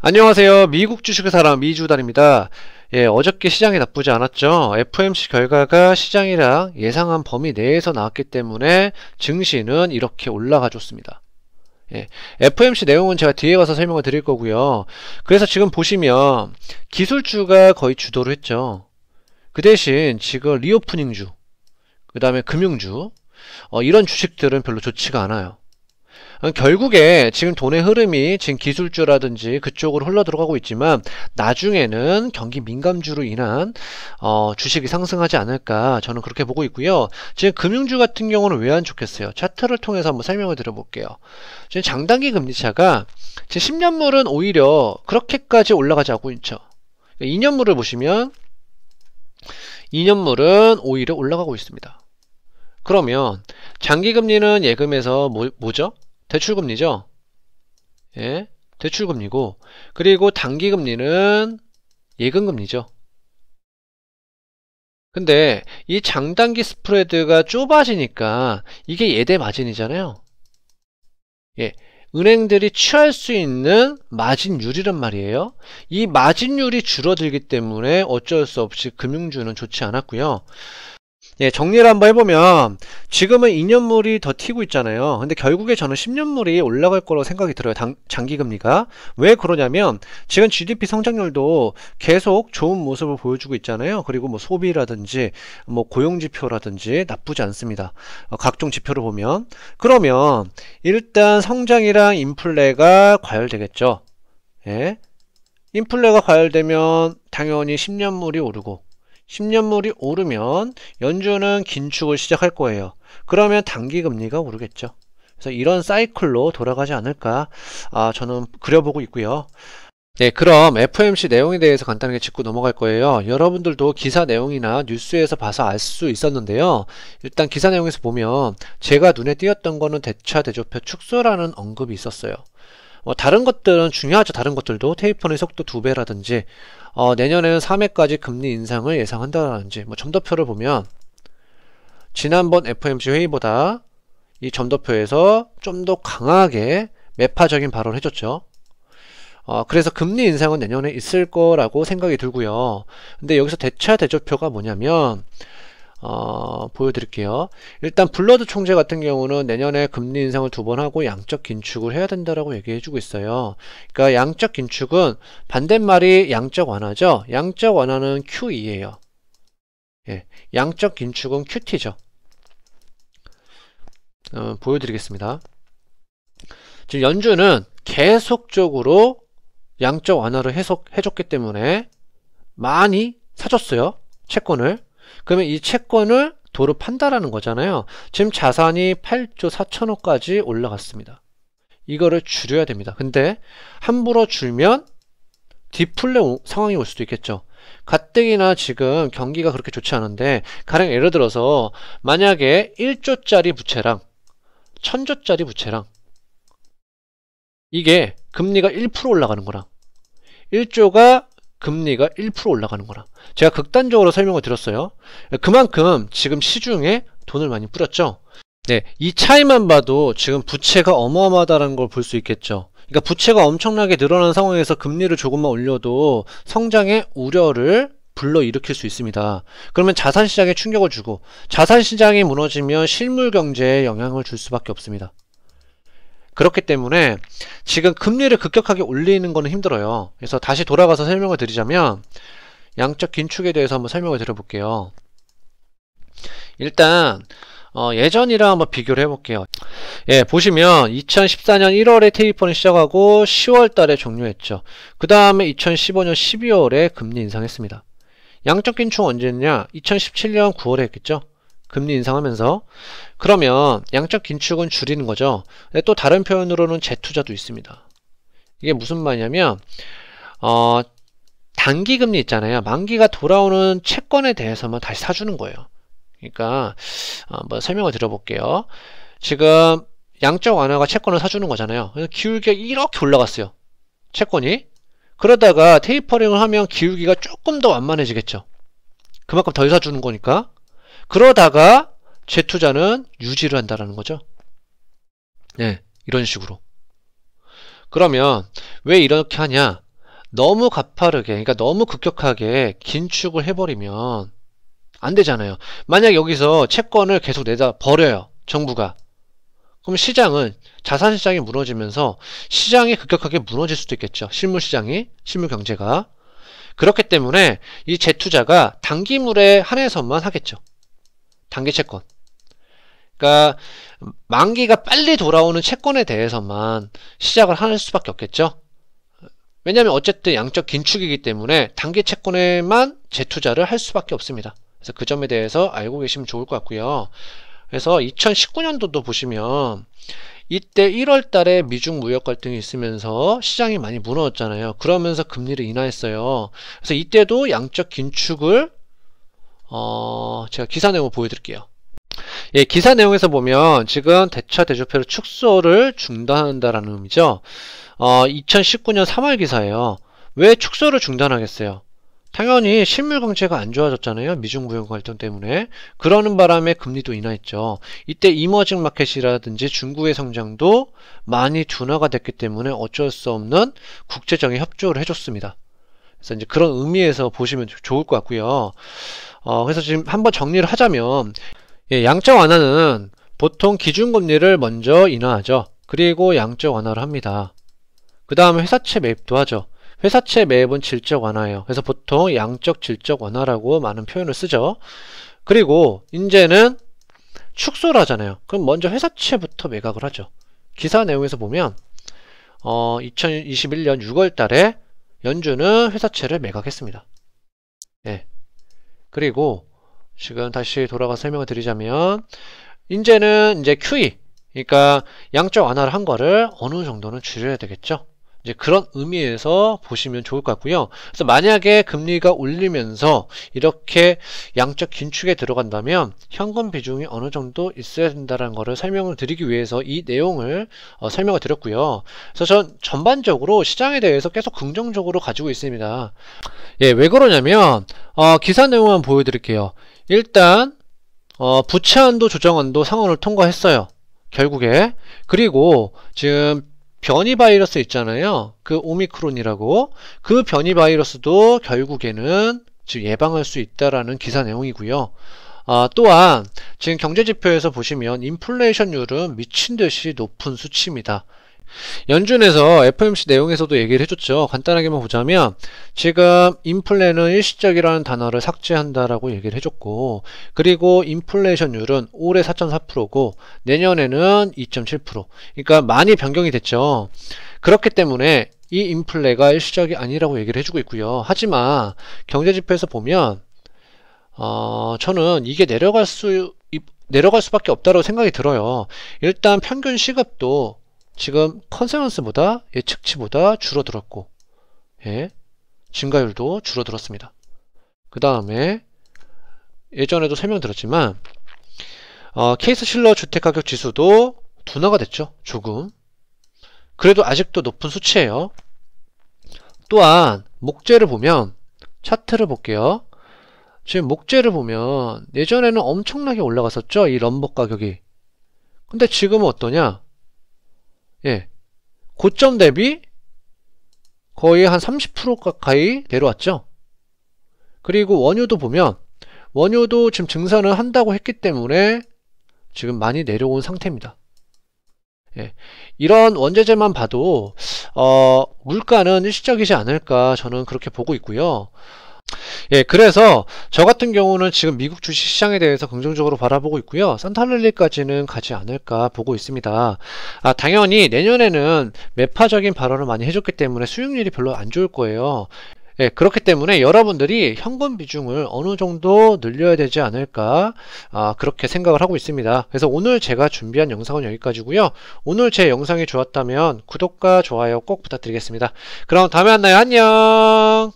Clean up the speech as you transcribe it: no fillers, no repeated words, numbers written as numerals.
안녕하세요. 미국 주식을 사랑 미주달입니다. 어저께 시장이 나쁘지 않았죠. FOMC 결과가 시장이랑 예상한 범위 내에서 나왔기 때문에 증시는 이렇게 올라가 줬습니다. FOMC 내용은 제가 뒤에 가서 설명을 드릴 거고요. 그래서 지금 보시면 기술주가 거의 주도를 했죠. 그 대신 지금 리오프닝주, 그 다음에 금융주, 이런 주식들은 별로 좋지가 않아요. 결국에 지금 돈의 흐름이 지금 기술주라든지 그쪽으로 흘러 들어가고 있지만 나중에는 경기 민감주로 인한 주식이 상승하지 않을까 저는 그렇게 보고 있고요. 지금 금융주 같은 경우는 왜 안 좋겠어요? 차트를 통해서 한번 설명을 드려볼게요. 지금 장단기 금리차가 지금 10년물은 오히려 그렇게까지 올라가지 않고 있죠. 2년물을 보시면 2년물은 오히려 올라가고 있습니다. 그러면 장기금리는 예금에서 뭐죠? 대출금리죠. 대출금리고, 그리고 단기금리는 예금금리죠. 근데 이 장단기 스프레드가 좁아지니까 이게 예대 마진이잖아요. 은행들이 취할 수 있는 마진율이란 말이에요. 이 마진율이 줄어들기 때문에 어쩔 수 없이 금융주는 좋지 않았고요. 정리를 한번 해보면 지금은 2년물이 더 튀고 있잖아요. 근데 결국에 저는 10년물이 올라갈 거라고 생각이 들어요. 장기금리가. 왜 그러냐면 지금 GDP 성장률도 계속 좋은 모습을 보여주고 있잖아요. 그리고 뭐 소비라든지 뭐 고용지표라든지 나쁘지 않습니다. 각종 지표를 보면. 그러면 일단 성장이랑 인플레가 과열되겠죠. 인플레가 과열되면 당연히 10년물이 오르고, 10년물이 오르면 연준은 긴축을 시작할 거예요. 그러면 단기금리가 오르겠죠. 그래서 이런 사이클로 돌아가지 않을까 저는 그려보고 있고요. 그럼 FOMC 내용에 대해서 간단하게 짚고 넘어갈 거예요. 여러분들도 기사 내용이나 뉴스에서 봐서 알 수 있었는데요. 일단 기사 내용에서 보면 제가 눈에 띄었던 거는 대차 대조표 축소라는 언급이 있었어요. 다른 것들은 중요하죠. 다른 것들도 테이퍼링 속도 2배라든지 내년에는 3회까지 금리 인상을 예상한다든지 점도표를 보면 지난번 FOMC 회의보다 이 점도표에서 좀 더 강하게 매파적인 발언을 해줬죠. 그래서 금리 인상은 내년에 있을 거라고 생각이 들고요. 근데 여기서 대차 대조표가 뭐냐면 보여드릴게요. 일단 블러드 총재 같은 경우는 내년에 금리 인상을 2번 하고 양적 긴축을 해야 된다라고 얘기해주고 있어요. 그러니까 양적 긴축은 반대말이 양적 완화죠. 양적 완화는 QE예요. 양적 긴축은 QT죠. 보여드리겠습니다. 지금 연준은 계속적으로 양적 완화를 해줬기 때문에 많이 사줬어요. 채권을. 그러면 이 채권을 도로 판다라는 거잖아요. 지금 자산이 8조 4천억까지 올라갔습니다. 이거를 줄여야 됩니다. 근데 함부로 줄면 디플레 상황이 올 수도 있겠죠. 가뜩이나 지금 경기가 그렇게 좋지 않은데, 가령 예를 들어서 만약에 1조짜리 부채랑 1000조짜리 부채랑 이게 금리가 1% 올라가는 거랑 1조가 금리가 1% 올라가는 거라. 제가 극단적으로 설명을 드렸어요. 그만큼 지금 시중에 돈을 많이 뿌렸죠. 이 차이만 봐도 지금 부채가 어마어마하다는 걸 볼 수 있겠죠. 그러니까 부채가 엄청나게 늘어난 상황에서 금리를 조금만 올려도 성장의 우려를 불러일으킬 수 있습니다. 그러면 자산시장에 충격을 주고, 자산시장이 무너지면 실물경제에 영향을 줄 수밖에 없습니다. 그렇기 때문에 지금 금리를 급격하게 올리는 거는 힘들어요. 그래서 다시 돌아가서 설명을 드리자면 양적 긴축에 대해서 한번 설명을 드려볼게요. 일단 예전이랑 한번 비교를 해볼게요. 보시면 2014년 1월에 테이퍼링 시작하고 10월 달에 종료했죠. 그 다음에 2015년 12월에 금리 인상했습니다. 양적 긴축 언제냐? 2017년 9월에 했겠죠. 금리 인상하면서. 그러면 양적 긴축은 줄이는 거죠. 근데 또 다른 표현으로는 재투자도 있습니다. 이게 무슨 말이냐면 단기 금리 있잖아요. 만기가 돌아오는 채권에 대해서만 다시 사주는 거예요. 그러니까 한번 설명을 드려볼게요. 지금 양적 완화가 채권을 사주는 거잖아요. 그래서 기울기가 이렇게 올라갔어요. 채권이. 그러다가 테이퍼링을 하면 기울기가 조금 더 완만해지겠죠. 그만큼 덜 사주는 거니까. 그러다가 재투자는 유지를 한다라는 거죠. 이런 식으로. 그러면 왜 이렇게 하냐? 너무 가파르게, 그러니까 너무 급격하게 긴축을 해버리면 안 되잖아요. 만약 여기서 채권을 계속 내다 버려요, 정부가. 그럼 시장은, 자산시장이 무너지면서 시장이 급격하게 무너질 수도 있겠죠. 실물시장이, 실물경제가. 그렇기 때문에 이 재투자가 단기물에 한해서만 하겠죠. 단기채권. 그러니까 만기가 빨리 돌아오는 채권에 대해서만 시작을 할 수밖에 없겠죠. 왜냐하면 어쨌든 양적 긴축이기 때문에 단기 채권에만 재투자를 할 수밖에 없습니다. 그래서 그 점에 대해서 알고 계시면 좋을 것 같고요. 그래서 2019년도도 보시면 이때 1월 달에 미중 무역 갈등이 있으면서 시장이 많이 무너졌잖아요. 그러면서 금리를 인하했어요. 그래서 이때도 양적 긴축을 제가 기사 내용을 보여드릴게요. 예, 기사 내용에서 보면 지금 대차 대조표를 축소를 중단한다라는 의미죠. 2019년 3월 기사예요. 왜 축소를 중단하겠어요? 당연히 실물 경제가 안 좋아졌잖아요. 미중 무역 갈등 때문에. 그러는 바람에 금리도 인하했죠. 이때 이머징 마켓이라든지 중국의 성장도 많이 둔화가 됐기 때문에 어쩔 수 없는 국제적인 협조를 해줬습니다. 그래서 이제 그런 의미에서 보시면 좋을 것 같고요. 그래서 지금 한번 정리를 하자면, 예, 양적 완화는 보통 기준금리를 먼저 인하하죠. 그리고 양적 완화를 합니다. 그 다음에 회사채 매입도 하죠. 회사채 매입은 질적 완화예요. 그래서 보통 양적 질적 완화라고 많은 표현을 쓰죠. 그리고 이제는 축소를 하잖아요. 그럼 먼저 회사채부터 매각을 하죠. 기사 내용에서 보면 2021년 6월 달에 연준은 회사채를 매각했습니다. 네. 그리고 지금 다시 돌아가 설명을 드리자면 이제는 이제 QE, 그러니까 양적 완화를 한 거를 어느 정도는 줄여야 되겠죠. 이제 그런 의미에서 보시면 좋을 것 같고요. 그래서 만약에 금리가 올리면서 이렇게 양적 긴축에 들어간다면 현금 비중이 어느 정도 있어야 된다는 것을 설명을 드리기 위해서 이 내용을 설명을 드렸고요. 그래서 전 전반적으로 시장에 대해서 계속 긍정적으로 가지고 있습니다. 예, 왜 그러냐면 기사 내용만 보여드릴게요. 일단 부채한도 조정안도 상원을 통과했어요. 결국에. 그리고 지금 변이 바이러스 있잖아요. 그 오미크론이라고. 그 변이 바이러스도 결국에는 지금 예방할 수 있다라는 기사 내용이고요. 또한 지금 경제지표에서 보시면 인플레이션율은 미친듯이 높은 수치입니다. 연준에서 FOMC 내용에서도 얘기를 해줬죠. 간단하게만 보자면 지금 인플레는 일시적이라는 단어를 삭제한다라고 얘기를 해줬고, 그리고 인플레이션율은 올해 4.4%고 내년에는 2.7%. 그러니까 많이 변경이 됐죠. 그렇기 때문에 이 인플레가 일시적이 아니라고 얘기를 해주고 있고요. 하지만 경제지표에서 보면 저는 이게 내려갈 수밖에 없다고 생각이 들어요. 일단 평균 시급도 지금 컨센서스보다, 예측치보다 줄어들었고, 예, 증가율도 줄어들었습니다. 그 다음에 예전에도 설명드렸지만 케이스 실러 주택가격 지수도 둔화가 됐죠. 조금. 그래도 아직도 높은 수치예요. 또한 목재를 보면, 차트를 볼게요. 지금 목재를 보면 예전에는 엄청나게 올라갔었죠. 이 럼버 가격이. 근데 지금은 어떠냐? 예, 고점 대비 거의 한 30% 가까이 내려왔죠. 그리고 원유도 보면 원유도 지금 증산을 한다고 했기 때문에 지금 많이 내려온 상태입니다. 예, 이런 원재재만 봐도 물가는 일시적이지 않을까 저는 그렇게 보고 있고요. 예, 그래서 저 같은 경우는 지금 미국 주식시장에 대해서 긍정적으로 바라보고 있고요. 산타랠리까지는 가지 않을까 보고 있습니다. 당연히 내년에는 매파적인 발언을 많이 해줬기 때문에 수익률이 별로 안 좋을 거예요. 예, 그렇기 때문에 여러분들이 현금 비중을 어느 정도 늘려야 되지 않을까 그렇게 생각을 하고 있습니다. 그래서 오늘 제가 준비한 영상은 여기까지고요. 오늘 제 영상이 좋았다면 구독과 좋아요 꼭 부탁드리겠습니다. 그럼 다음에 만나요. 안녕.